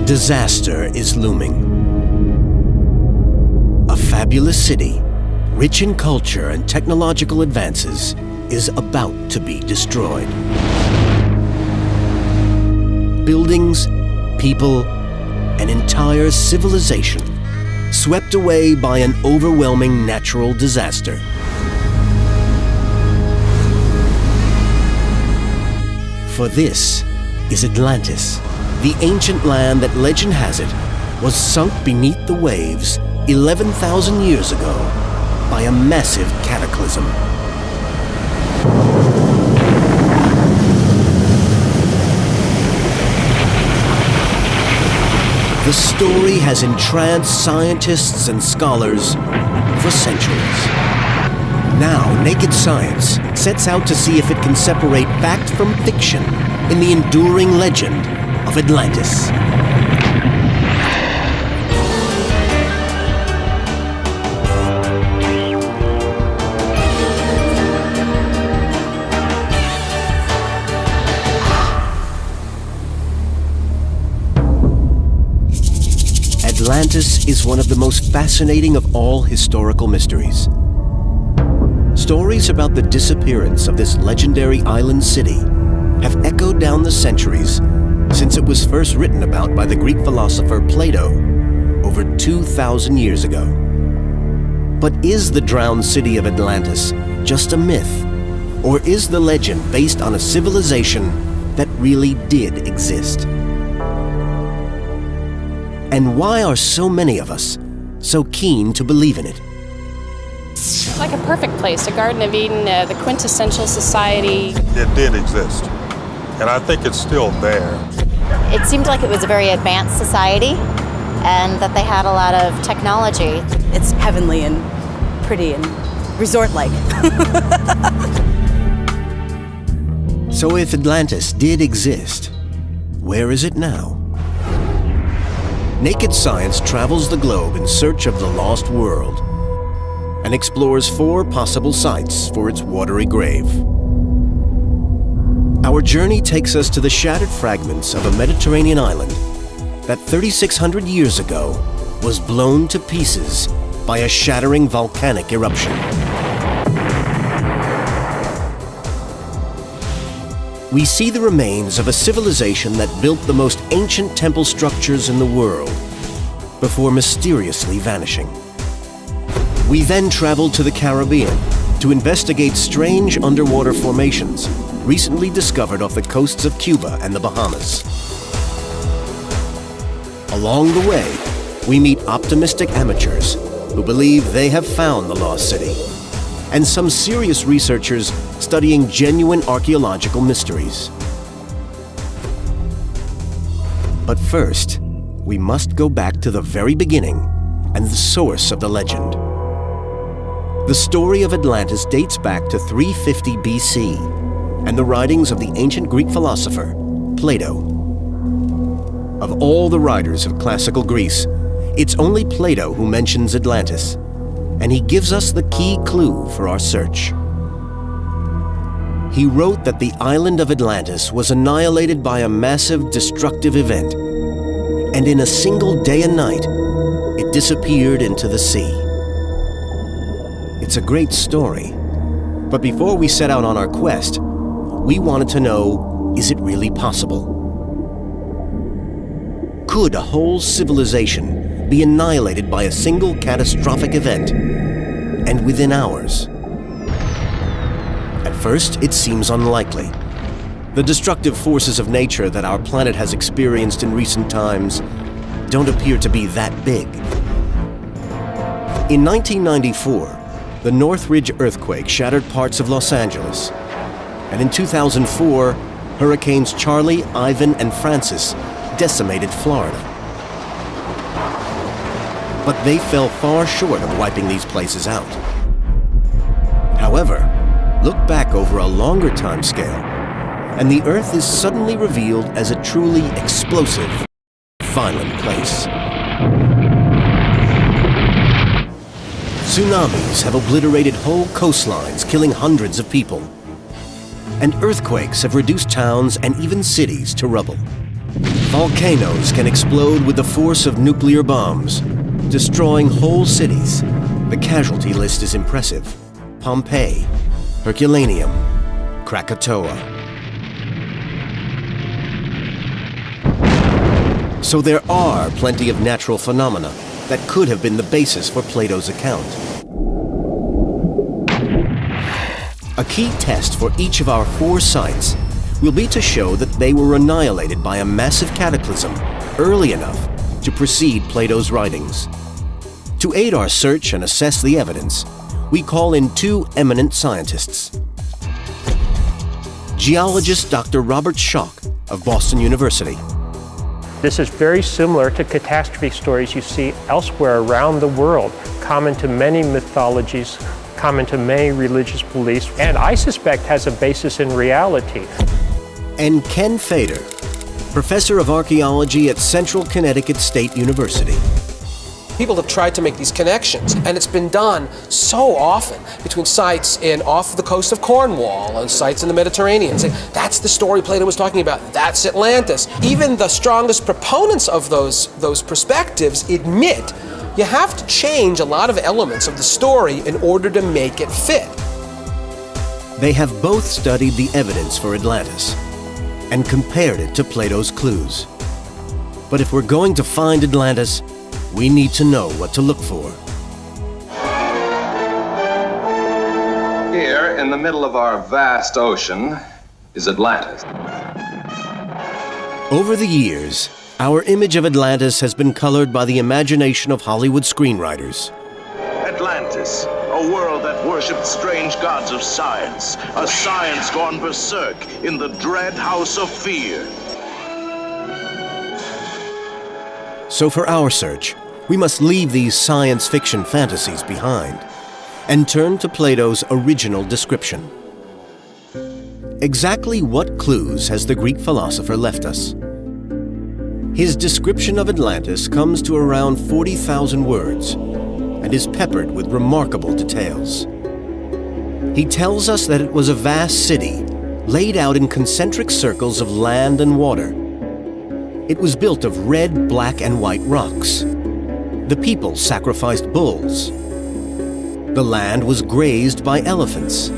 Disaster is looming. A fabulous city, rich in culture and technological advances, is about to be destroyed. Buildings, people, an entire civilization swept away by an overwhelming natural disaster. For this is Atlantis, the ancient land that legend has it was sunk beneath the waves 11,000 years ago by a massive cataclysm. The story has entranced scientists and scholars for centuries. Now, naked science sets out to see if it can separate fact from fiction in the enduring legend of Atlantis. Atlantis is one of the most fascinating of all historical mysteries. Stories about the disappearance of this legendary island city have echoed down the centuries since it was first written about by the Greek philosopher Plato over 2,000 years ago. But is the drowned city of Atlantis just a myth? Or is the legend based on a civilization that really did exist? And why are so many of us so keen to believe in it? Like a perfect place, a Garden of Eden, the quintessential society. It did exist, and I think it's still there. It seemed like it was a very advanced society and that they had a lot of technology. It's heavenly and pretty and resort-like. So if Atlantis did exist, where is it now? Naked Science travels the globe in search of the lost world and explores 4 possible sites for its watery grave. Our journey takes us to the shattered fragments of a Mediterranean island that 3,600 years ago was blown to pieces by a shattering volcanic eruption. We see the remains of a civilization that built the most ancient temple structures in the world before mysteriously vanishing. We then traveled to the Caribbean to investigate strange underwater formations recently discovered off the coasts of Cuba and the Bahamas. Along the way, we meet optimistic amateurs who believe they have found the lost city, and some serious researchers studying genuine archaeological mysteries. But first, we must go back to the very beginning and the source of the legend. The story of Atlantis dates back to 350 BC and the writings of the ancient Greek philosopher, Plato. Of all the writers of classical Greece, it's only Plato who mentions Atlantis, and he gives us the key clue for our search. He wrote that the island of Atlantis was annihilated by a massive destructive event, and in a single day and night, it disappeared into the sea. It's a great story, but before we set out on our quest, we wanted to know, is it really possible? Could a whole civilization be annihilated by a single catastrophic event, and within hours? At first, it seems unlikely. The destructive forces of nature that our planet has experienced in recent times don't appear to be that big. In 1994, the Northridge earthquake shattered parts of Los Angeles, and in 2004, Hurricanes Charlie, Ivan, and Francis decimated Florida. But they fell far short of wiping these places out. However, look back over a longer time scale, and the Earth is suddenly revealed as a truly explosive, violent place. Tsunamis have obliterated whole coastlines, killing hundreds of people. And earthquakes have reduced towns and even cities to rubble. Volcanoes can explode with the force of nuclear bombs, destroying whole cities. The casualty list is impressive. Pompeii, Herculaneum, Krakatoa. So there are plenty of natural phenomena that could have been the basis for Plato's account. A key test for each of our 4 sites will be to show that they were annihilated by a massive cataclysm early enough to precede Plato's writings. To aid our search and assess the evidence, we call in 2 eminent scientists. Geologist Dr. Robert Schoch of Boston University. This is very similar to catastrophe stories you see elsewhere around the world, common to many mythologies, common to many religious beliefs, and I suspect has a basis in reality. And Ken Fader, professor of archaeology at Central Connecticut State University. People have tried to make these connections, and it's been done so often between sites off the coast of Cornwall and sites in the Mediterranean. Saying, that's the story Plato was talking about. That's Atlantis. Even the strongest proponents of those perspectives admit you have to change a lot of elements of the story in order to make it fit. They have both studied the evidence for Atlantis and compared it to Plato's clues. But if we're going to find Atlantis, we need to know what to look for. Here, in the middle of our vast ocean, is Atlantis. Over the years, our image of Atlantis has been colored by the imagination of Hollywood screenwriters. Atlantis, a world that worshipped strange gods of science, a science gone berserk in the dread house of fear. So for our search, we must leave these science fiction fantasies behind and turn to Plato's original description. Exactly what clues has the Greek philosopher left us? His description of Atlantis comes to around 40,000 words and is peppered with remarkable details. He tells us that it was a vast city laid out in concentric circles of land and water. It was built of red, black, and white rocks. The people sacrificed bulls. The land was grazed by elephants.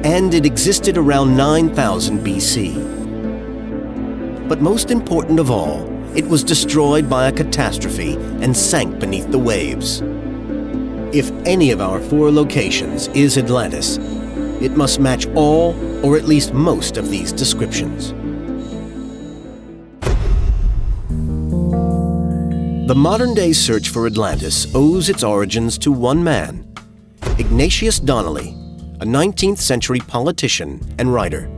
And it existed around 9000 BC. But most important of all, it was destroyed by a catastrophe and sank beneath the waves. If any of our 4 locations is Atlantis, it must match all, or at least most, of these descriptions. The modern-day search for Atlantis owes its origins to one man, Ignatius Donnelly, a 19th century politician and writer.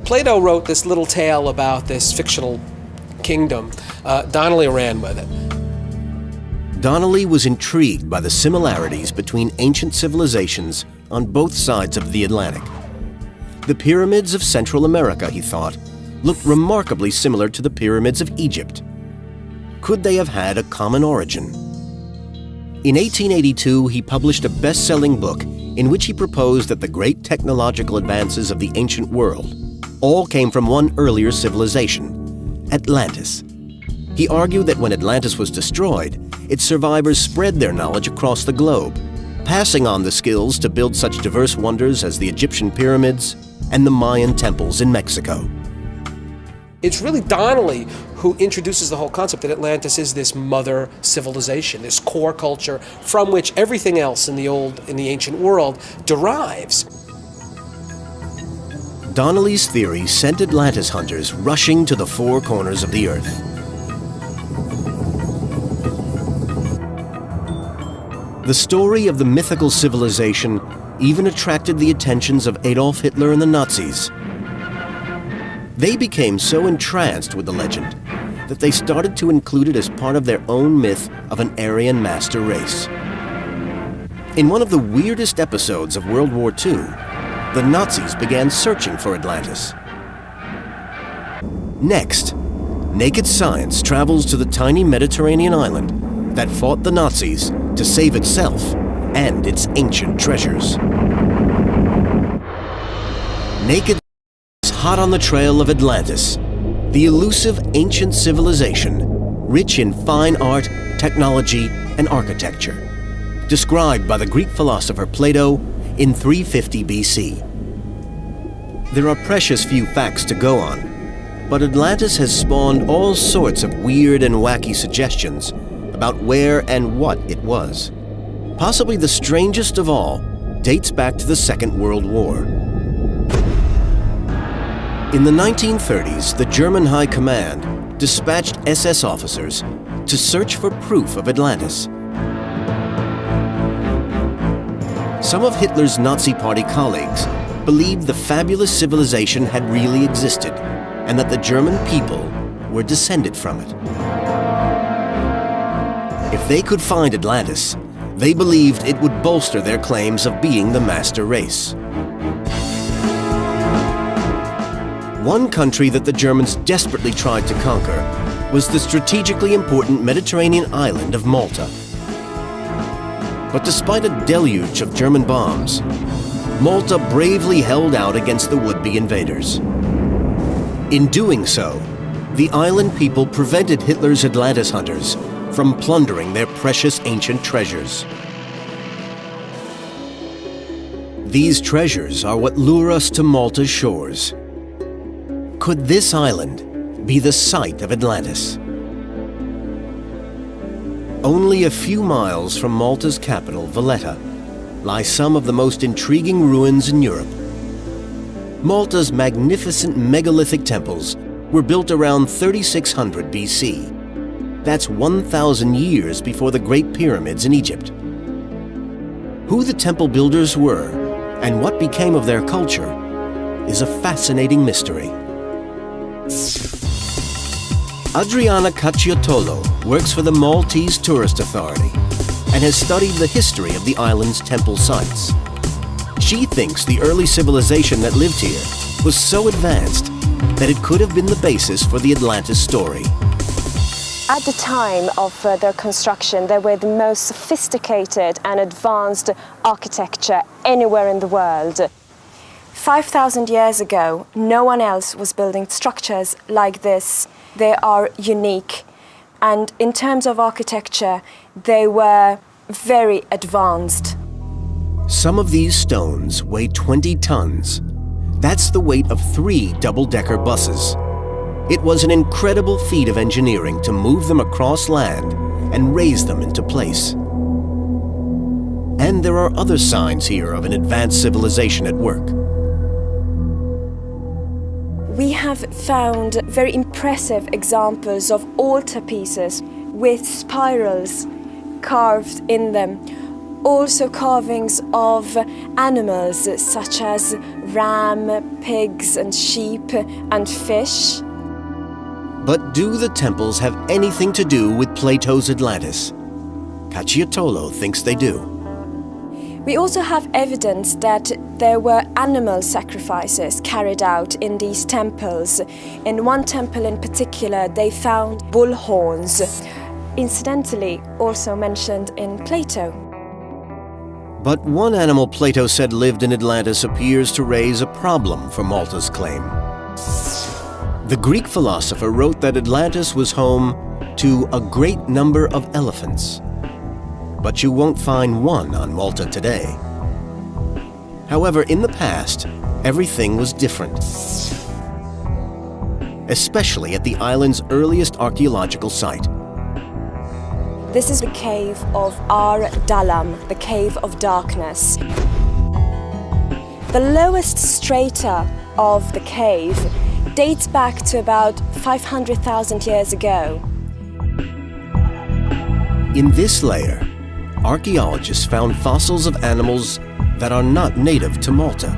Plato wrote this little tale about this fictional kingdom. Donnelly ran with it. Donnelly was intrigued by the similarities between ancient civilizations on both sides of the Atlantic. The pyramids of Central America, he thought, looked remarkably similar to the pyramids of Egypt. Could they have had a common origin? In 1882, he published a best-selling book in which he proposed that the great technological advances of the ancient world all came from one earlier civilization, Atlantis. He argued that when Atlantis was destroyed, its survivors spread their knowledge across the globe, passing on the skills to build such diverse wonders as the Egyptian pyramids and the Mayan temples in Mexico. It's really Donnelly who introduces the whole concept that Atlantis is this mother civilization, this core culture from which everything else in the ancient world derives. Donnelly's theory sent Atlantis hunters rushing to the 4 corners of the earth. The story of the mythical civilization even attracted the attentions of Adolf Hitler and the Nazis. They became so entranced with the legend that they started to include it as part of their own myth of an Aryan master race. In one of the weirdest episodes of World War II, the Nazis began searching for Atlantis. Next, Naked Science travels to the tiny Mediterranean island that fought the Nazis to save itself and its ancient treasures. Naked is hot on the trail of Atlantis, The elusive ancient civilization, rich in fine art, technology, and architecture, described by the Greek philosopher Plato in 350 BC. There are precious few facts to go on, but Atlantis has spawned all sorts of weird and wacky suggestions about where and what it was. Possibly the strangest of all dates back to the Second World War. In the 1930s, the German High Command dispatched SS officers to search for proof of Atlantis. Some of Hitler's Nazi Party colleagues believed the fabulous civilization had really existed and that the German people were descended from it. If they could find Atlantis, they believed it would bolster their claims of being the master race. One country that the Germans desperately tried to conquer was the strategically important Mediterranean island of Malta. But despite a deluge of German bombs, Malta bravely held out against the would-be invaders. In doing so, the island people prevented Hitler's Atlantis hunters from plundering their precious ancient treasures. These treasures are what lure us to Malta's shores. Could this island be the site of Atlantis? Only a few miles from Malta's capital, Valletta, lie some of the most intriguing ruins in Europe. Malta's magnificent megalithic temples were built around 3600 BC. That's 1,000 years before the Great Pyramids in Egypt. Who the temple builders were and what became of their culture is a fascinating mystery. Adriana Cacciatolo works for the Maltese Tourist Authority and has studied the history of the island's temple sites. She thinks the early civilization that lived here was so advanced that it could have been the basis for the Atlantis story. At the time of their construction, they were the most sophisticated and advanced architecture anywhere in the world. 5,000 years ago, no one else was building structures like this. They are unique. And in terms of architecture, they were very advanced. Some of these stones weigh 20 tons. That's the weight of 3 double-decker buses. It was an incredible feat of engineering to move them across land and raise them into place. And there are other signs here of an advanced civilization at work. We have found very impressive examples of altarpieces with spirals carved in them. Also carvings of animals such as ram, pigs and sheep and fish. But do the temples have anything to do with Plato's Atlantis? Cacciatolo thinks they do. We also have evidence that there were animal sacrifices carried out in these temples. In one temple in particular, they found bull horns, incidentally also mentioned in Plato. But one animal Plato said lived in Atlantis appears to raise a problem for Malta's claim. The Greek philosopher wrote that Atlantis was home to a great number of elephants. But you won't find one on Malta today. However, in the past, everything was different. Especially at the island's earliest archaeological site. This is the cave of Ar-Dalam, the cave of darkness. The lowest strata of the cave dates back to about 500,000 years ago. In this layer, archaeologists found fossils of animals that are not native to Malta,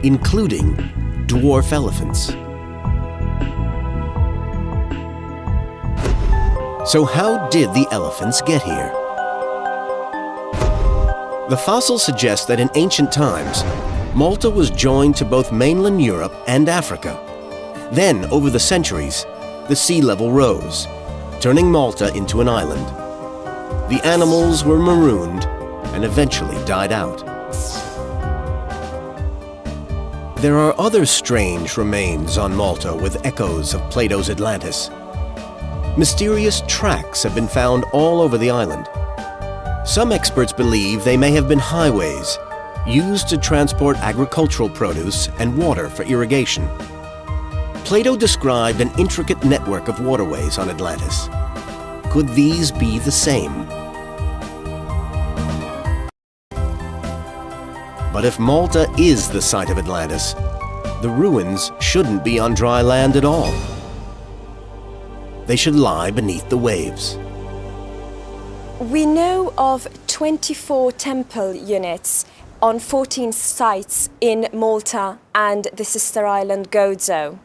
including dwarf elephants. So how did the elephants get here? The fossils suggest that in ancient times, Malta was joined to both mainland Europe and Africa. Then, over the centuries, the sea level rose, turning Malta into an island. The animals were marooned and eventually died out. There are other strange remains on Malta with echoes of Plato's Atlantis. Mysterious tracks have been found all over the island. Some experts believe they may have been highways used to transport agricultural produce and water for irrigation. Plato described an intricate network of waterways on Atlantis. Could these be the same? But if Malta is the site of Atlantis, the ruins shouldn't be on dry land at all. They should lie beneath the waves. We know of 24 temple units on 14 sites in Malta and the sister island Gozo.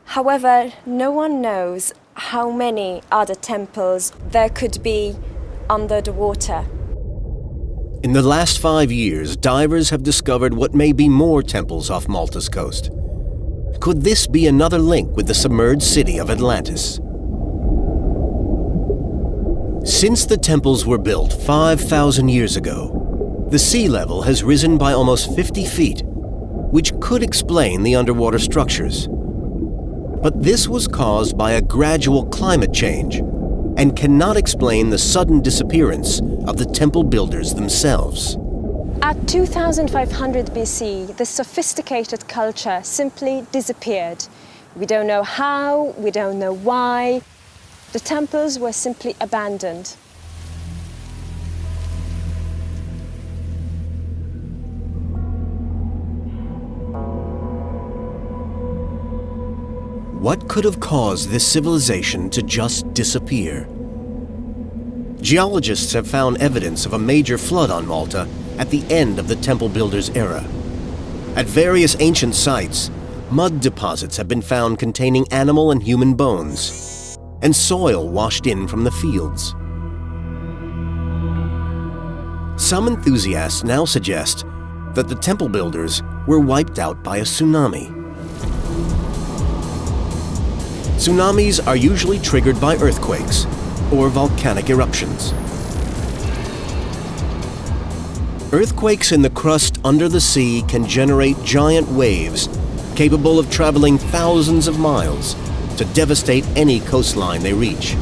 However, no one knows how many other temples there could be under the water. In the last 5 years, divers have discovered what may be more temples off Malta's coast. Could this be another link with the submerged city of Atlantis? Since the temples were built 5,000 years ago, the sea level has risen by almost 50 feet, which could explain the underwater structures. But this was caused by a gradual climate change and cannot explain the sudden disappearance of the temple builders themselves. At 2500 BC, the sophisticated culture simply disappeared. We don't know how, we don't know why. The temples were simply abandoned. What could have caused this civilization to just disappear? Geologists have found evidence of a major flood on Malta at the end of the temple builders' era. At various ancient sites, mud deposits have been found containing animal and human bones, and soil washed in from the fields. Some enthusiasts now suggest that the temple builders were wiped out by a tsunami. Tsunamis are usually triggered by earthquakes or volcanic eruptions. Earthquakes in the crust under the sea can generate giant waves capable of traveling thousands of miles to devastate any coastline they reach.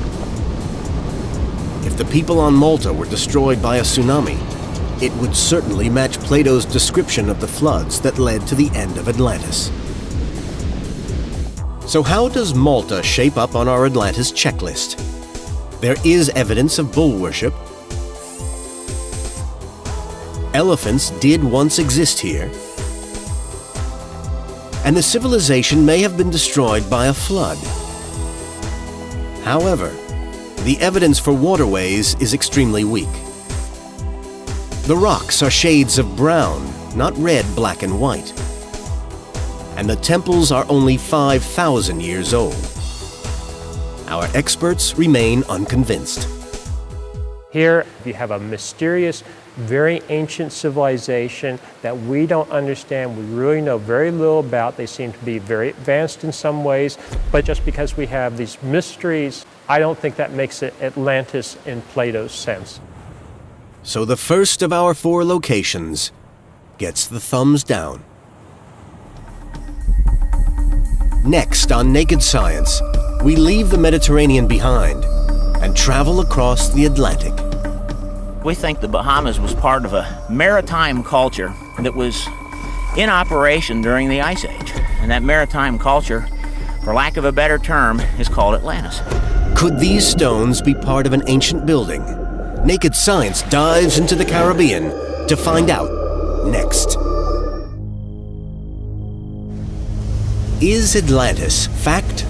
If the people on Malta were destroyed by a tsunami, it would certainly match Plato's description of the floods that led to the end of Atlantis. So how does Malta shape up on our Atlantis checklist? There is evidence of bull worship. Elephants did once exist here. And the civilization may have been destroyed by a flood. However, the evidence for waterways is extremely weak. The rocks are shades of brown, not red, black, and white. And the temples are only 5,000 years old. Our experts remain unconvinced. Here you have a mysterious, very ancient civilization that we don't understand, we really know very little about. They seem to be very advanced in some ways, but just because we have these mysteries, I don't think that makes it Atlantis in Plato's sense. So the first of our 4 locations gets the thumbs down. Next on Naked Science, we leave the Mediterranean behind and travel across the Atlantic. We think the Bahamas was part of a maritime culture that was in operation during the Ice Age. And that maritime culture, for lack of a better term, is called Atlantis. Could these stones be part of an ancient building? Naked Science dives into the Caribbean to find out next. Is Atlantis fact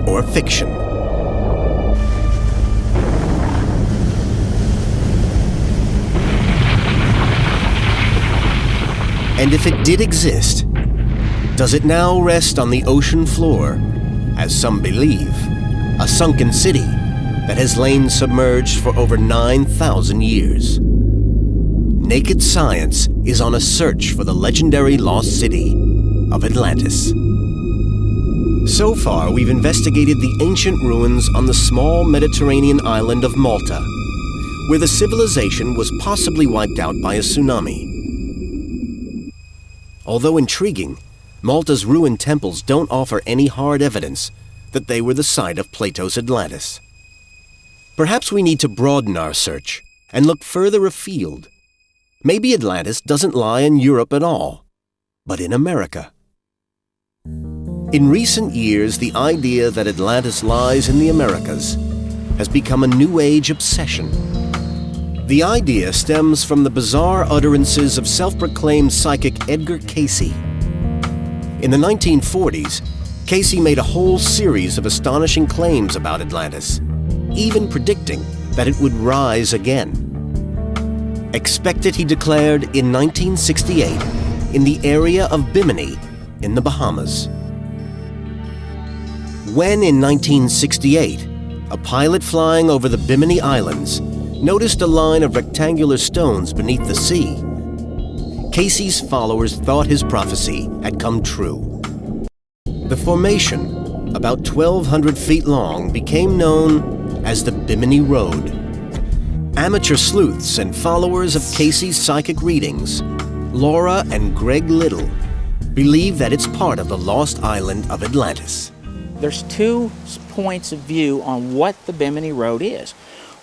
or fiction? And if it did exist, does it now rest on the ocean floor, as some believe, a sunken city that has lain submerged for over 9,000 years? Naked Science is on a search for the legendary lost city of Atlantis. So far, we've investigated the ancient ruins on the small Mediterranean island of Malta, where the civilization was possibly wiped out by a tsunami. Although intriguing, Malta's ruined temples don't offer any hard evidence that they were the site of Plato's Atlantis. Perhaps we need to broaden our search and look further afield. Maybe Atlantis doesn't lie in Europe at all, but in America. In recent years, the idea that Atlantis lies in the Americas has become a New Age obsession. The idea stems from the bizarre utterances of self-proclaimed psychic Edgar Cayce. In the 1940s, Cayce made a whole series of astonishing claims about Atlantis, even predicting that it would rise again. Expect it, he declared, in 1968 in the area of Bimini in the Bahamas. When in 1968, a pilot flying over the Bimini Islands noticed a line of rectangular stones beneath the sea, Cayce's followers thought his prophecy had come true. The formation, about 1,200 feet long, became known as the Bimini Road. Amateur sleuths and followers of Cayce's psychic readings, Laura and Greg Little, believe that it's part of the lost island of Atlantis. There's two points of view on what the Bimini Road is.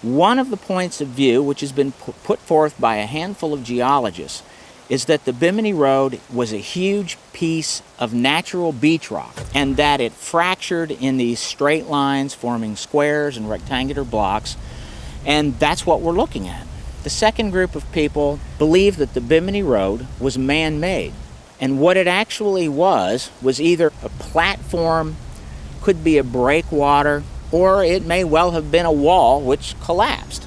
One of the points of view, which has been put forth by a handful of geologists, is that the Bimini Road was a huge piece of natural beach rock and that it fractured in these straight lines forming squares and rectangular blocks, and that's what we're looking at. The second group of people believe that the Bimini Road was man-made, and what it actually was either a platform, could be a breakwater, or it may well have been a wall which collapsed.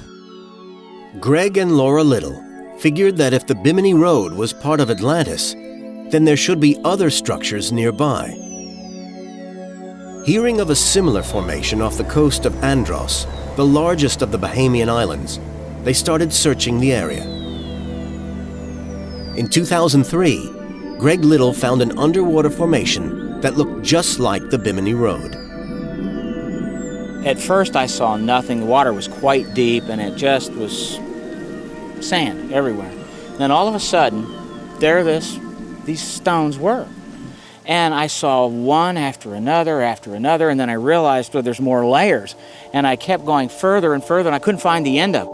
Greg and Laura Little figured that if the Bimini Road was part of Atlantis, then there should be other structures nearby. Hearing of a similar formation off the coast of Andros, the largest of the Bahamian islands, they started searching the area. In 2003, Greg Little found an underwater formation that looked just like the Bimini Road. At first I saw nothing. The water was quite deep and it just was sand everywhere. Then all of a sudden, these stones were. And I saw one after another, and then I realized, well, there's more layers. And I kept going further and further, and I couldn't find the end of it.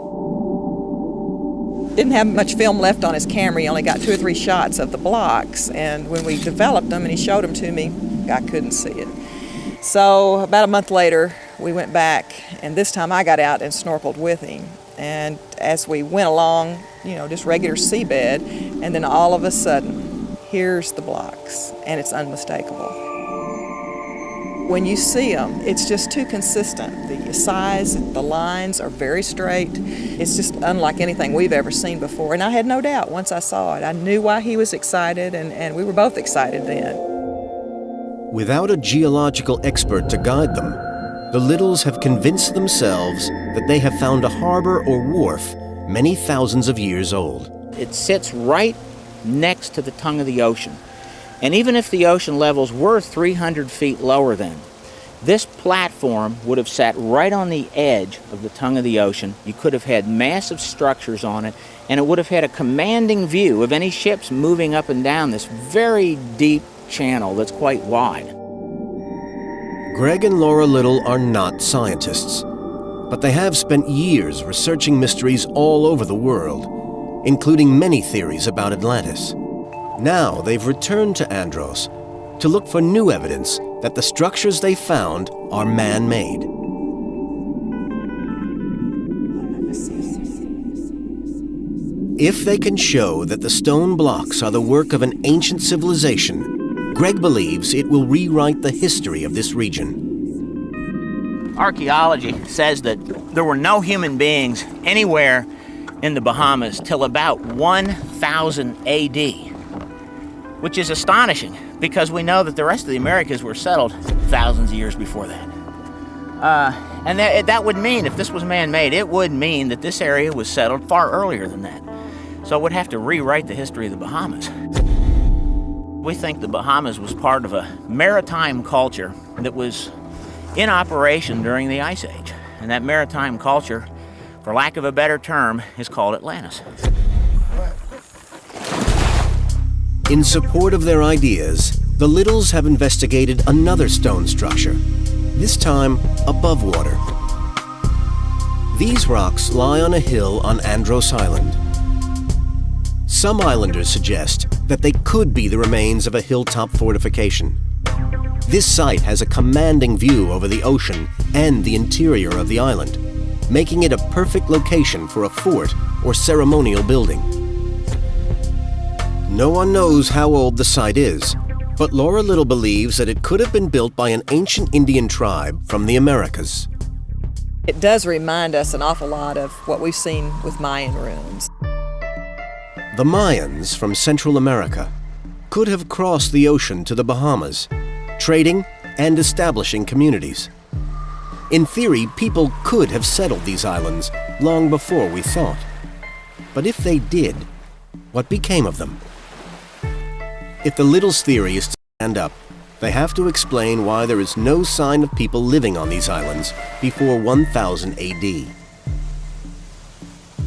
Didn't have much film left on his camera. He only got 2 or 3 shots of the blocks. And when we developed them and he showed them to me, I couldn't see it. So about a month later, we went back, and this time I got out and snorkeled with him. And as we went along, just regular seabed, and then all of a sudden, here's the blocks, and it's unmistakable. When you see them, it's just too consistent. The size, the lines are very straight. It's just unlike anything we've ever seen before. And I had no doubt once I saw it. I knew why he was excited, and we were both excited then. Without a geological expert to guide them, the Littles have convinced themselves that they have found a harbor or wharf many thousands of years old. It sits right next to the tongue of the ocean. And even if the ocean levels were 300 feet lower than, this platform would have sat right on the edge of the tongue of the ocean. You could have had massive structures on it, and it would have had a commanding view of any ships moving up and down this very deep channel that's quite wide. Greg and Laura Little are not scientists, but they have spent years researching mysteries all over the world, including many theories about Atlantis. Now they've returned to Andros to look for new evidence that the structures they found are man-made. If they can show that the stone blocks are the work of an ancient civilization, Greg believes it will rewrite the history of this region. Archaeology says that there were no human beings anywhere in the Bahamas till about 1000 AD, which is astonishing because we know that the rest of the Americas were settled thousands of years before that. And that would mean, if this was man-made, it would mean that this area was settled far earlier than that. So it would have to rewrite the history of the Bahamas. We think the Bahamas was part of a maritime culture that was in operation during the Ice Age. And that maritime culture, for lack of a better term, is called Atlantis. In support of their ideas, the Littles have investigated another stone structure, this time above water. These rocks lie on a hill on Andros Island. Some islanders suggest that they could be the remains of a hilltop fortification. This site has a commanding view over the ocean and the interior of the island, making it a perfect location for a fort or ceremonial building. No one knows how old the site is, but Laura Little believes that it could have been built by an ancient Indian tribe from the Americas. It does remind us an awful lot of what we've seen with Mayan ruins. The Mayans from Central America could have crossed the ocean to the Bahamas, trading and establishing communities. In theory, people could have settled these islands long before we thought. But if they did, what became of them? If the Littles' theory is to stand up, they have to explain why there is no sign of people living on these islands before 1000 AD.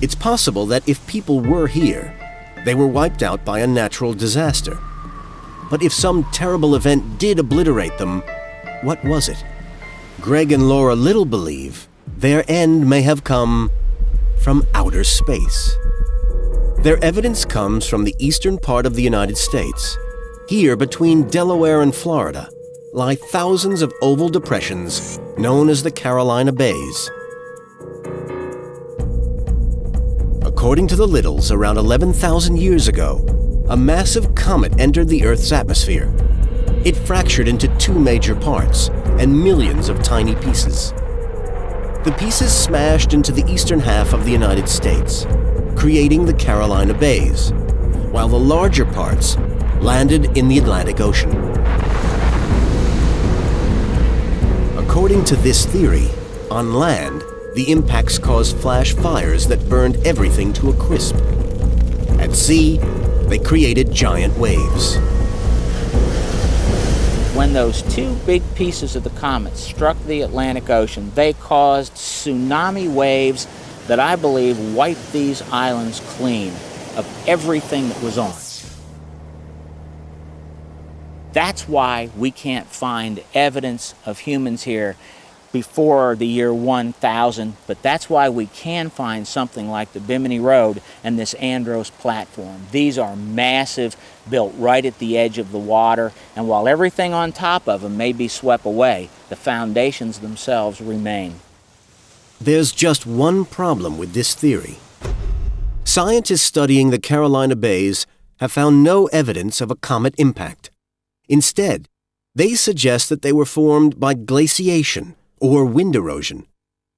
It's possible that if people were here, they were wiped out by a natural disaster. But if some terrible event did obliterate them, what was it? Greg and Laura Little believe their end may have come from outer space. Their evidence comes from the eastern part of the United States. Here, between Delaware and Florida, lie thousands of oval depressions known as the Carolina Bays. According to the Littles, around 11,000 years ago, a massive comet entered the Earth's atmosphere. It fractured into two major parts and millions of tiny pieces. The pieces smashed into the eastern half of the United States, creating the Carolina Bays, while the larger parts landed in the Atlantic Ocean. According to this theory, on land, the impacts caused flash fires that burned everything to a crisp. At sea, they created giant waves. When those two big pieces of the comet struck the Atlantic Ocean, they caused tsunami waves that I believe wiped these islands clean of everything that was on. That's why we can't find evidence of humans here before the year 1000, but that's why we can find something like the Bimini Road and this Andros platform. These are massive, built right at the edge of the water, and while everything on top of them may be swept away, the foundations themselves remain. There's just one problem with this theory. Scientists studying the Carolina Bays have found no evidence of a comet impact. Instead, they suggest that they were formed by glaciation or wind erosion,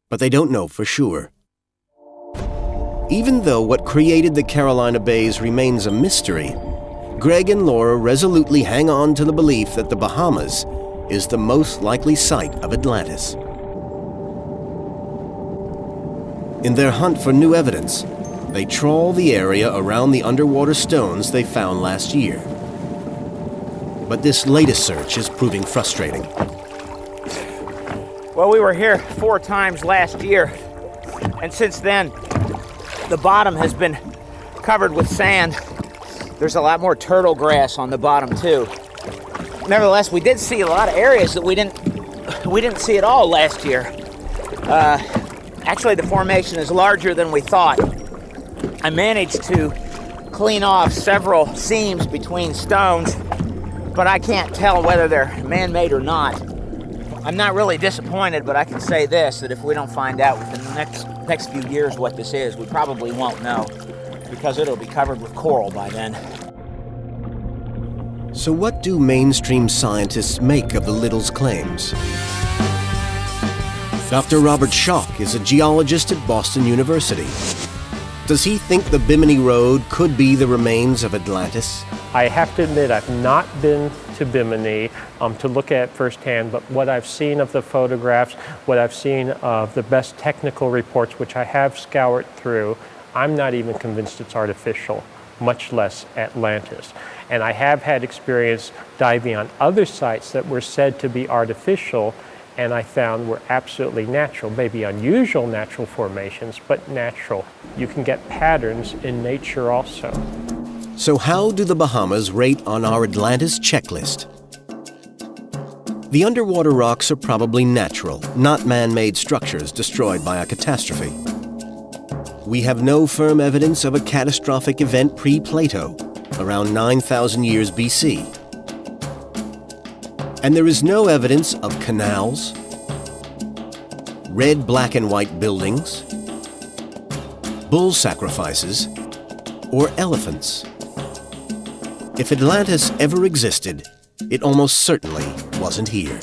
but they don't know for sure. Even though what created the Carolina Bays remains a mystery, Greg and Laura resolutely hang on to the belief that the Bahamas is the most likely site of Atlantis. In their hunt for new evidence, they trawl the area around the underwater stones they found last year. But this latest search is proving frustrating. Well, we were here 4 times last year, and since then, the bottom has been covered with sand. There's a lot more turtle grass on the bottom, too. Nevertheless, we did see a lot of areas that we didn't see at all last year. Actually, the formation is larger than we thought. I managed to clean off several seams between stones, but I can't tell whether they're man-made or not. I'm not really disappointed, but I can say this, that if we don't find out within the next few years what this is, we probably won't know, because it'll be covered with coral by then. So what do mainstream scientists make of the Littles' claims? Dr. Robert Schock is a geologist at Boston University. Does he think the Bimini Road could be the remains of Atlantis? I have to admit, I've not been to Bimini to look at firsthand, but what I've seen of the photographs, what I've seen of the best technical reports, which I have scoured through, I'm not even convinced it's artificial, much less Atlantis. And I have had experience diving on other sites that were said to be artificial, and I found were absolutely natural, maybe unusual natural formations, but natural. You can get patterns in nature also. So how do the Bahamas rate on our Atlantis checklist? The underwater rocks are probably natural, not man-made structures destroyed by a catastrophe. We have no firm evidence of a catastrophic event pre-Plato, around 9,000 years BC. And there is no evidence of canals, red, black, and white buildings, bull sacrifices, or elephants. If Atlantis ever existed, it almost certainly wasn't here.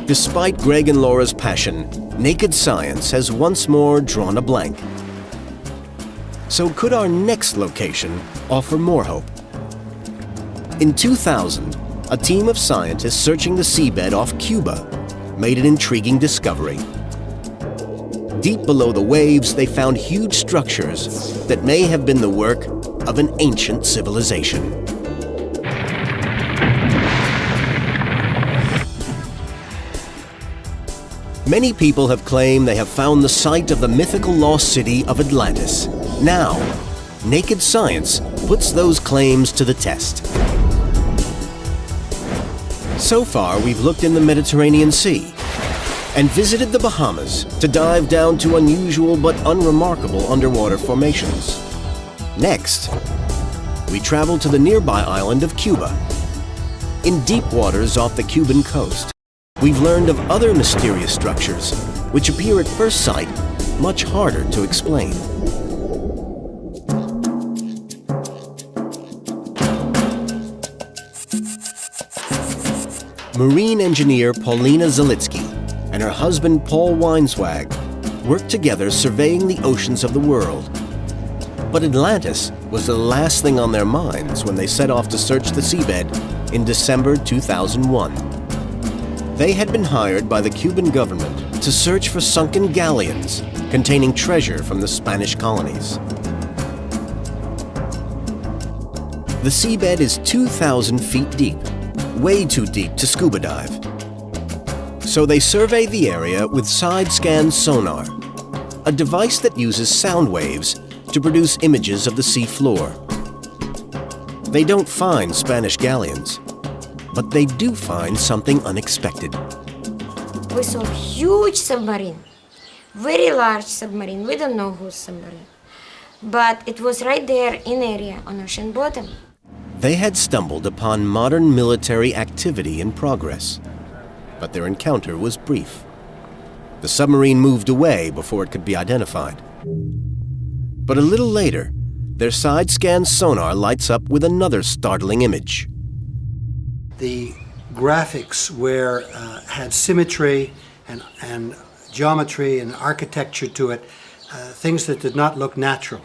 Despite Greg and Laura's passion, naked science has once more drawn a blank. So could our next location offer more hope? In 2000, a team of scientists searching the seabed off Cuba made an intriguing discovery. Deep below the waves, they found huge structures that may have been the work of an ancient civilization. Many people have claimed they have found the site of the mythical lost city of Atlantis. Now, naked science puts those claims to the test. So far, we've looked in the Mediterranean Sea and visited the Bahamas to dive down to unusual but unremarkable underwater formations. Next, we travel to the nearby island of Cuba. In deep waters off the Cuban coast, we've learned of other mysterious structures which appear at first sight much harder to explain. Marine engineer Paulina Zalitsky and her husband Paul Weinswag worked together surveying the oceans of the world. But Atlantis was the last thing on their minds when they set off to search the seabed in December 2001. They had been hired by the Cuban government to search for sunken galleons containing treasure from the Spanish colonies. The seabed is 2,000 feet deep, way too deep to scuba dive. So they survey the area with side-scan sonar, a device that uses sound waves to produce images of the sea floor. They don't find Spanish galleons, but they do find something unexpected. We saw a huge submarine, very large submarine. We don't know whose submarine, but it was right there in area on ocean bottom. They had stumbled upon modern military activity in progress, but their encounter was brief. The submarine moved away before it could be identified. But a little later, their side-scan sonar lights up with another startling image. The graphics had symmetry and geometry and architecture to it, things that did not look natural.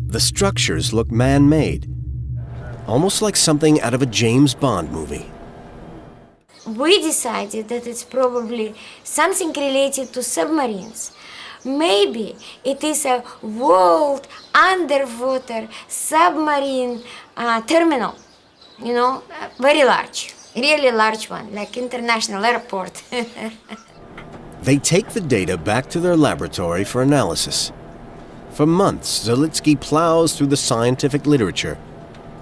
The structures look man-made, almost like something out of a James Bond movie. We decided that it's probably something related to submarines. Maybe it is a world underwater submarine terminal, you know, very large, really large one, like international airport. They take the data back to their laboratory for analysis. For months, Zalitsky plows through the scientific literature,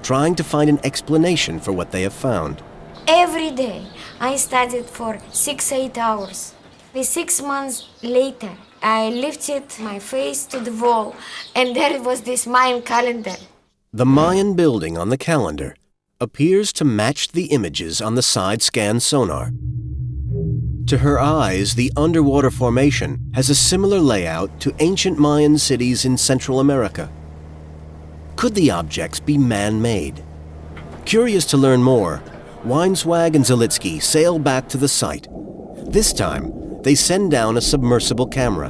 trying to find an explanation for what they have found. Every day, I studied for 6-8 hours. 6 months later, I lifted my face to the wall, and there was this Mayan calendar. The Mayan building on the calendar appears to match the images on the side-scan sonar. To her eyes, the underwater formation has a similar layout to ancient Mayan cities in Central America. Could the objects be man-made? Curious to learn more, Weinswag and Zalitsky sail back to the site. This time, they send down a submersible camera.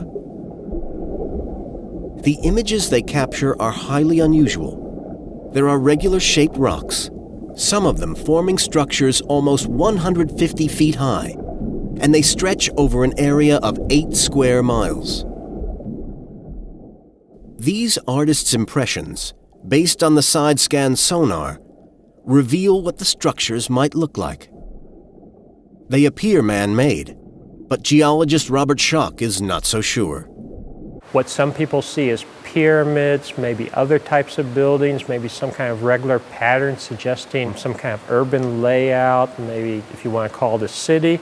The images they capture are highly unusual. There are regular-shaped rocks, some of them forming structures almost 150 feet high, and they stretch over an area of 8 square miles. These artists' impressions, based on the side-scan sonar, reveal what the structures might look like. They appear man-made, but geologist Robert Schock is not so sure. What some people see is pyramids, maybe other types of buildings, maybe some kind of regular pattern suggesting some kind of urban layout, maybe if you want to call it a city.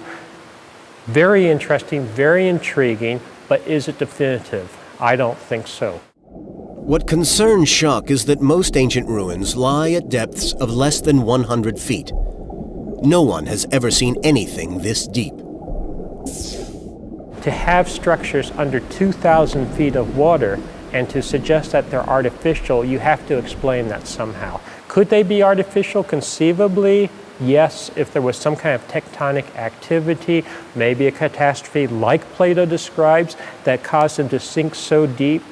Very interesting, very intriguing, but is it definitive? I don't think so. What concerns Schuck is that most ancient ruins lie at depths of less than 100 feet. No one has ever seen anything this deep. To have structures under 2,000 feet of water and to suggest that they're artificial, you have to explain that somehow. Could they be artificial? Conceivably, yes, if there was some kind of tectonic activity, maybe a catastrophe like Plato describes that caused them to sink so deep.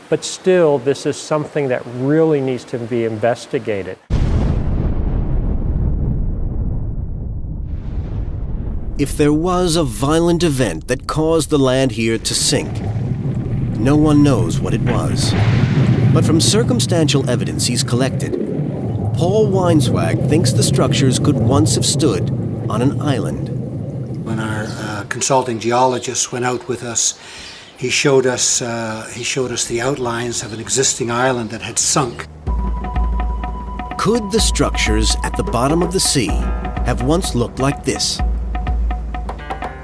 But still, this is something that really needs to be investigated. If there was a violent event that caused the land here to sink, no one knows what it was. But from circumstantial evidence he's collected, Paul Weinswag thinks the structures could once have stood on an island. When our consulting geologist went out with us, he showed us the outlines of an existing island that had sunk. Could the structures at the bottom of the sea have once looked like this?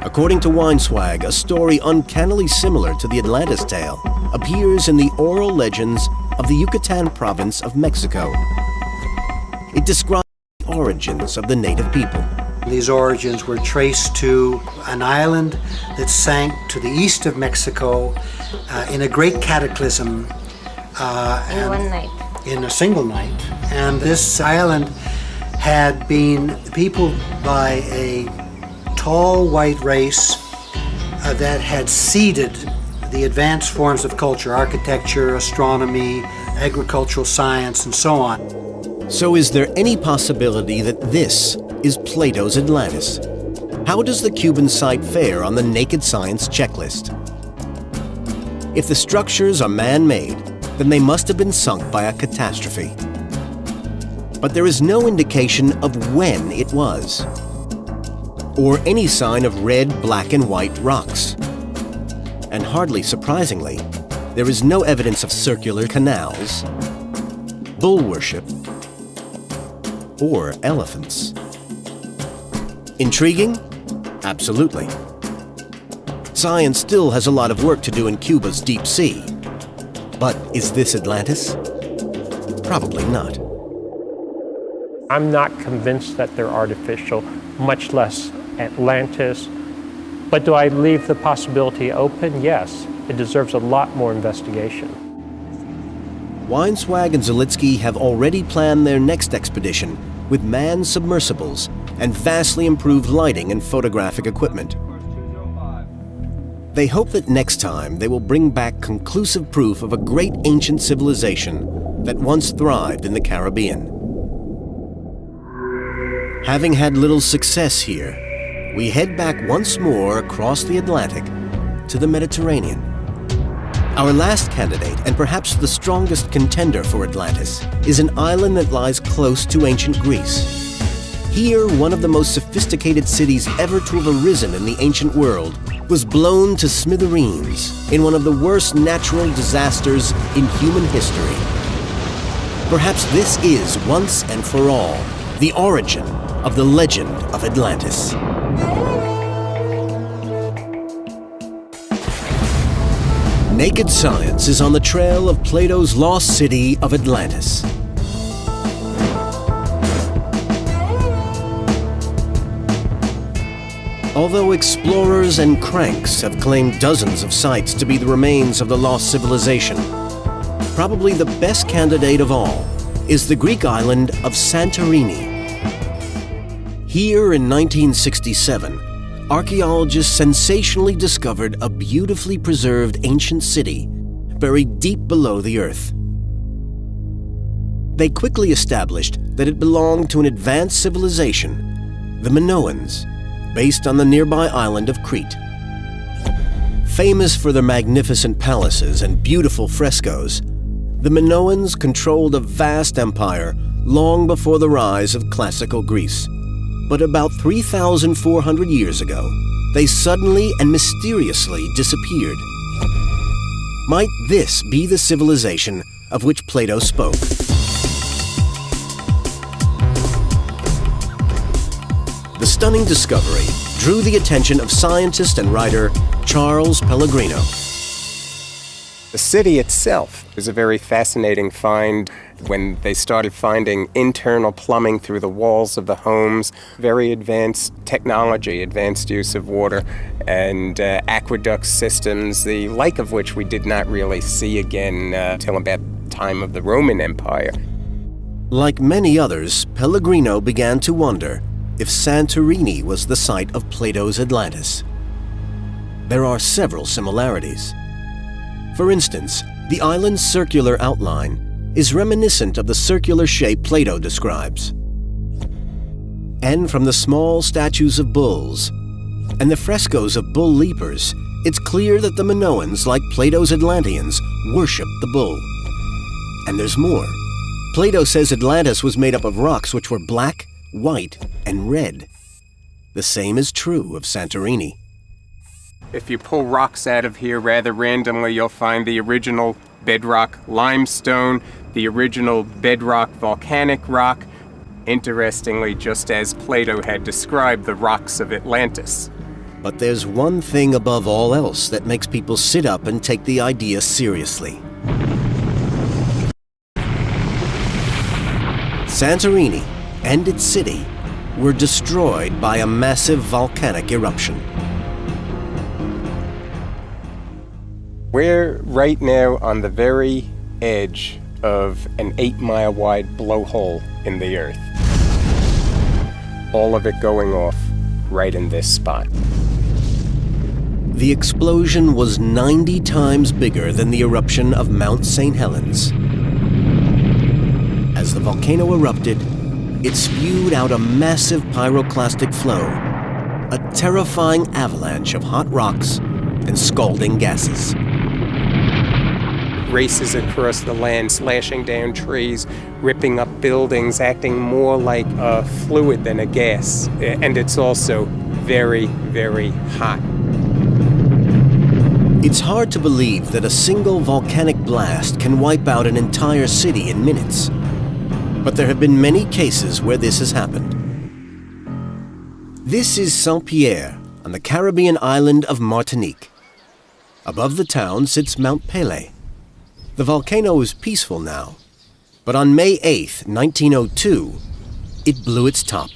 According to Weinswag, a story uncannily similar to the Atlantis tale appears in the oral legends of the Yucatan province of Mexico. It describes the origins of the native people. These origins were traced to an island that sank to the east of Mexico in a great cataclysm. In one night. In a single night. And this island had been peopled by a tall white race that had seeded the advanced forms of culture, architecture, astronomy, agricultural science, and so on. So is there any possibility that this is Plato's Atlantis? How does the Cuban site fare on the naked science checklist? If the structures are man-made, then they must have been sunk by a catastrophe. But there is no indication of when it was, or any sign of red, black, and white rocks. And hardly surprisingly, there is no evidence of circular canals, bull worship, or elephants. Intriguing? Absolutely. Science still has a lot of work to do in Cuba's deep sea. But is this Atlantis? Probably not. I'm not convinced that they're artificial, much less Atlantis. But do I leave the possibility open? Yes. It deserves a lot more investigation. Weinswag and Zalitsky have already planned their next expedition with manned submersibles and vastly improved lighting and photographic equipment. They hope that next time they will bring back conclusive proof of a great ancient civilization that once thrived in the Caribbean. Having had little success here, we head back once more across the Atlantic to the Mediterranean. Our last candidate, and perhaps the strongest contender for Atlantis, is an island that lies close to ancient Greece. Here, one of the most sophisticated cities ever to have arisen in the ancient world was blown to smithereens in one of the worst natural disasters in human history. Perhaps this is, once and for all, the origin of the legend of Atlantis. Naked Science is on the trail of Plato's lost city of Atlantis. Although explorers and cranks have claimed dozens of sites to be the remains of the lost civilization, probably the best candidate of all is the Greek island of Santorini. Here in 1967, archaeologists sensationally discovered a beautifully preserved ancient city buried deep below the earth. They quickly established that it belonged to an advanced civilization, the Minoans, based on the nearby island of Crete. Famous for their magnificent palaces and beautiful frescoes, the Minoans controlled a vast empire long before the rise of classical Greece. But about 3,400 years ago, they suddenly and mysteriously disappeared. Might this be the civilization of which Plato spoke? The stunning discovery drew the attention of scientist and writer Charles Pellegrino. The city itself is a very fascinating find. When they started finding internal plumbing through the walls of the homes, very advanced technology, advanced use of water, and aqueduct systems, the like of which we did not really see again till about the time of the Roman Empire. Like many others, Pellegrino began to wonder if Santorini was the site of Plato's Atlantis. There are several similarities. For instance, the island's circular outline is reminiscent of the circular shape Plato describes. And from the small statues of bulls and the frescoes of bull leapers, it's clear that the Minoans, like Plato's Atlanteans, worshipped the bull. And there's more. Plato says Atlantis was made up of rocks which were black, white, and red. The same is true of Santorini. If you pull rocks out of here rather randomly, you'll find the original bedrock limestone, the original bedrock volcanic rock, interestingly, just as Plato had described the rocks of Atlantis. But there's one thing above all else that makes people sit up and take the idea seriously. Santorini and its city were destroyed by a massive volcanic eruption. We're right now on the very edge of an 8-mile wide blowhole in the earth. All of it going off right in this spot. The explosion was 90 times bigger than the eruption of Mount St. Helens. As the volcano erupted, it spewed out a massive pyroclastic flow, a terrifying avalanche of hot rocks and scalding gases. Races across the land, slashing down trees, ripping up buildings, acting more like a fluid than a gas. And it's also very, very hot. It's hard to believe that a single volcanic blast can wipe out an entire city in minutes. But there have been many cases where this has happened. This is Saint-Pierre on the Caribbean island of Martinique. Above the town sits Mount Pelée. The volcano is peaceful now, but on May 8th, 1902, it blew its top.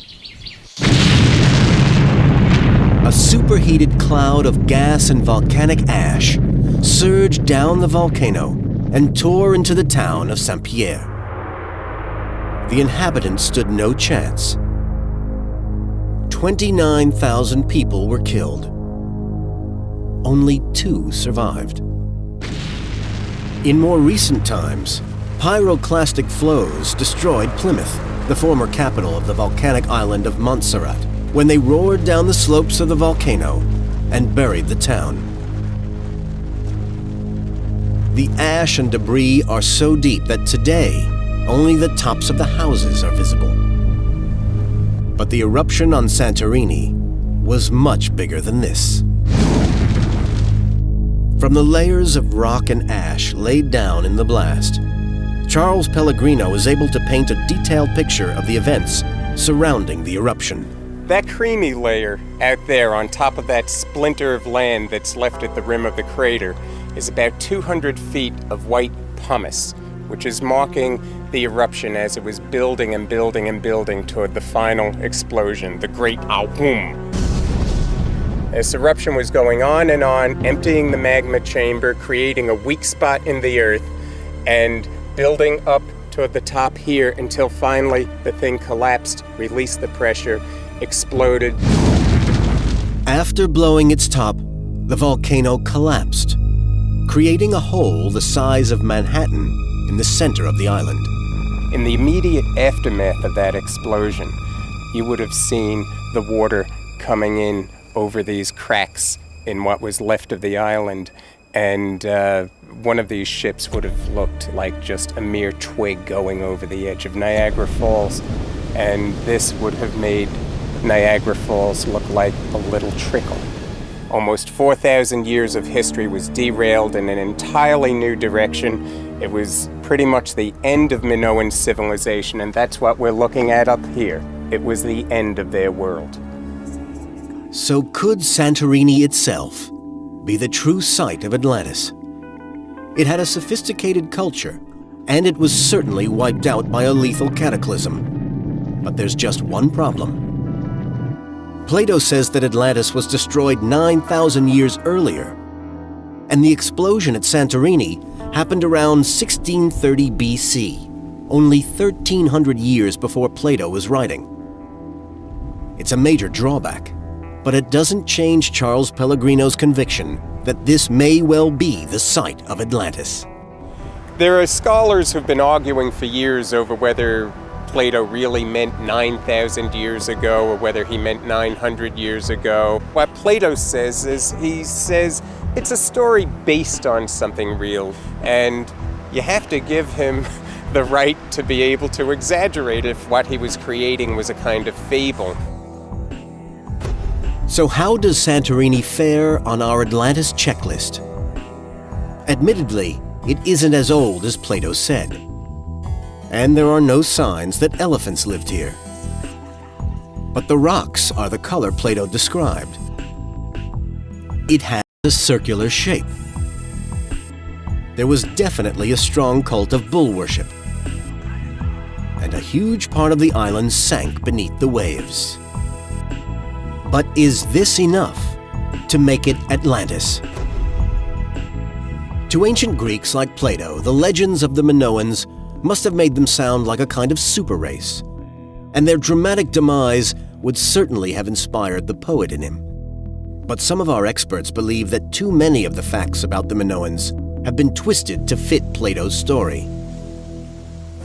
A superheated cloud of gas and volcanic ash surged down the volcano and tore into the town of Saint-Pierre. The inhabitants stood no chance. 29,000 people were killed. Only 2 survived. In more recent times, pyroclastic flows destroyed Plymouth, the former capital of the volcanic island of Montserrat, when they roared down the slopes of the volcano and buried the town. The ash and debris are so deep that today, only the tops of the houses are visible. But the eruption on Santorini was much bigger than this. From the layers of rock and ash laid down in the blast, Charles Pellegrino is able to paint a detailed picture of the events surrounding the eruption. That creamy layer out there on top of that splinter of land that's left at the rim of the crater is about 200 feet of white pumice, which is marking the eruption as it was building and building and building toward the final explosion, the Great Ahum. This eruption was going on and on, emptying the magma chamber, creating a weak spot in the earth, and building up toward the top here until finally the thing collapsed, released the pressure, exploded. After blowing its top, the volcano collapsed, creating a hole the size of Manhattan in the center of the island. In the immediate aftermath of that explosion, you would have seen the water coming in over these cracks in what was left of the island, and one of these ships would have looked like just a mere twig going over the edge of Niagara Falls, and this would have made Niagara Falls look like a little trickle. Almost 4,000 years of history was derailed in an entirely new direction. It was pretty much the end of Minoan civilization, and that's what we're looking at up here. It was the end of their world. So could Santorini itself be the true site of Atlantis? It had a sophisticated culture, and it was certainly wiped out by a lethal cataclysm. But there's just one problem. Plato says that Atlantis was destroyed 9,000 years earlier, and the explosion at Santorini happened around 1630 BC, only 1,300 years before Plato was writing. It's a major drawback, but it doesn't change Charles Pellegrino's conviction that this may well be the site of Atlantis. There are scholars who've been arguing for years over whether Plato really meant 9,000 years ago or whether he meant 900 years ago. What Plato says is, he says it's a story based on something real, and you have to give him the right to be able to exaggerate if what he was creating was a kind of fable. So how does Santorini fare on our Atlantis checklist? Admittedly, it isn't as old as Plato said. And there are no signs that elephants lived here. But the rocks are the color Plato described. It has a circular shape. There was definitely a strong cult of bull worship. And a huge part of the island sank beneath the waves. But is this enough to make it Atlantis? To ancient Greeks like Plato, the legends of the Minoans must have made them sound like a kind of super race, and their dramatic demise would certainly have inspired the poet in him. But some of our experts believe that too many of the facts about the Minoans have been twisted to fit Plato's story.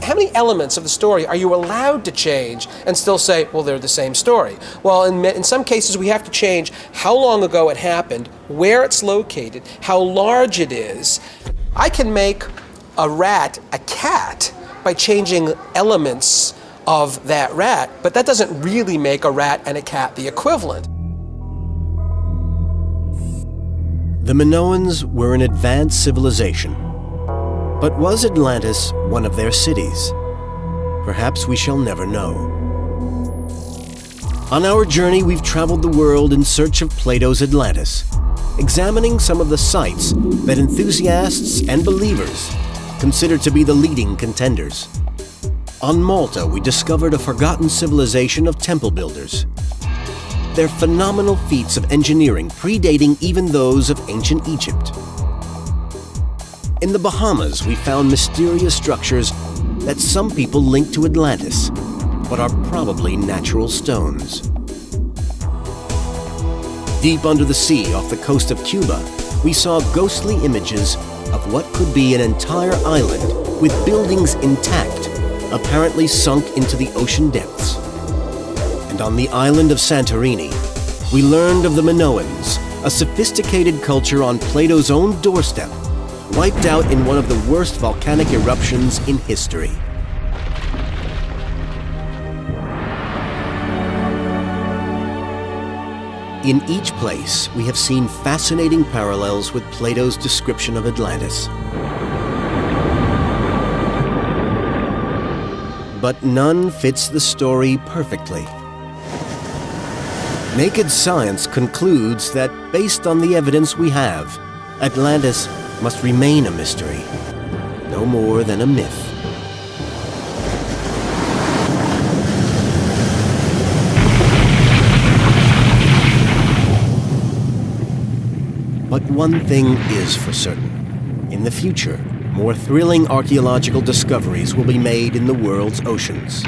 How many elements of the story are you allowed to change and still say, well, they're the same story? Well, in some cases, we have to change how long ago it happened, where it's located, how large it is. I can make a rat a cat by changing elements of that rat, but that doesn't really make a rat and a cat the equivalent. The Minoans were an advanced civilization. But was Atlantis one of their cities? Perhaps we shall never know. On our journey, we've traveled the world in search of Plato's Atlantis, examining some of the sites that enthusiasts and believers consider to be the leading contenders. On Malta, we discovered a forgotten civilization of temple builders. Their phenomenal feats of engineering predating even those of ancient Egypt. In the Bahamas, we found mysterious structures that some people link to Atlantis, but are probably natural stones. Deep under the sea off the coast of Cuba, we saw ghostly images of what could be an entire island with buildings intact, apparently sunk into the ocean depths. And on the island of Santorini, we learned of the Minoans, a sophisticated culture on Plato's own doorstep, wiped out in one of the worst volcanic eruptions in history. In each place, we have seen fascinating parallels with Plato's description of Atlantis. But none fits the story perfectly. Naked science concludes that, based on the evidence we have, Atlantis must remain a mystery, no more than a myth. But one thing is for certain. In the future, more thrilling archaeological discoveries will be made in the world's oceans.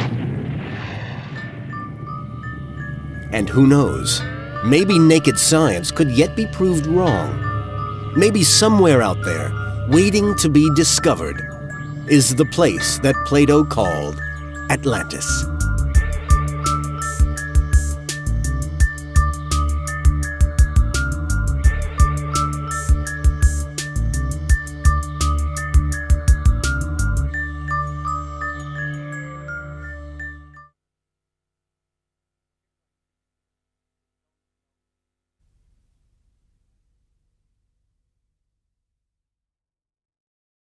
And who knows, maybe naked science could yet be proved wrong. Maybe somewhere out there, waiting to be discovered, is the place that Plato called Atlantis.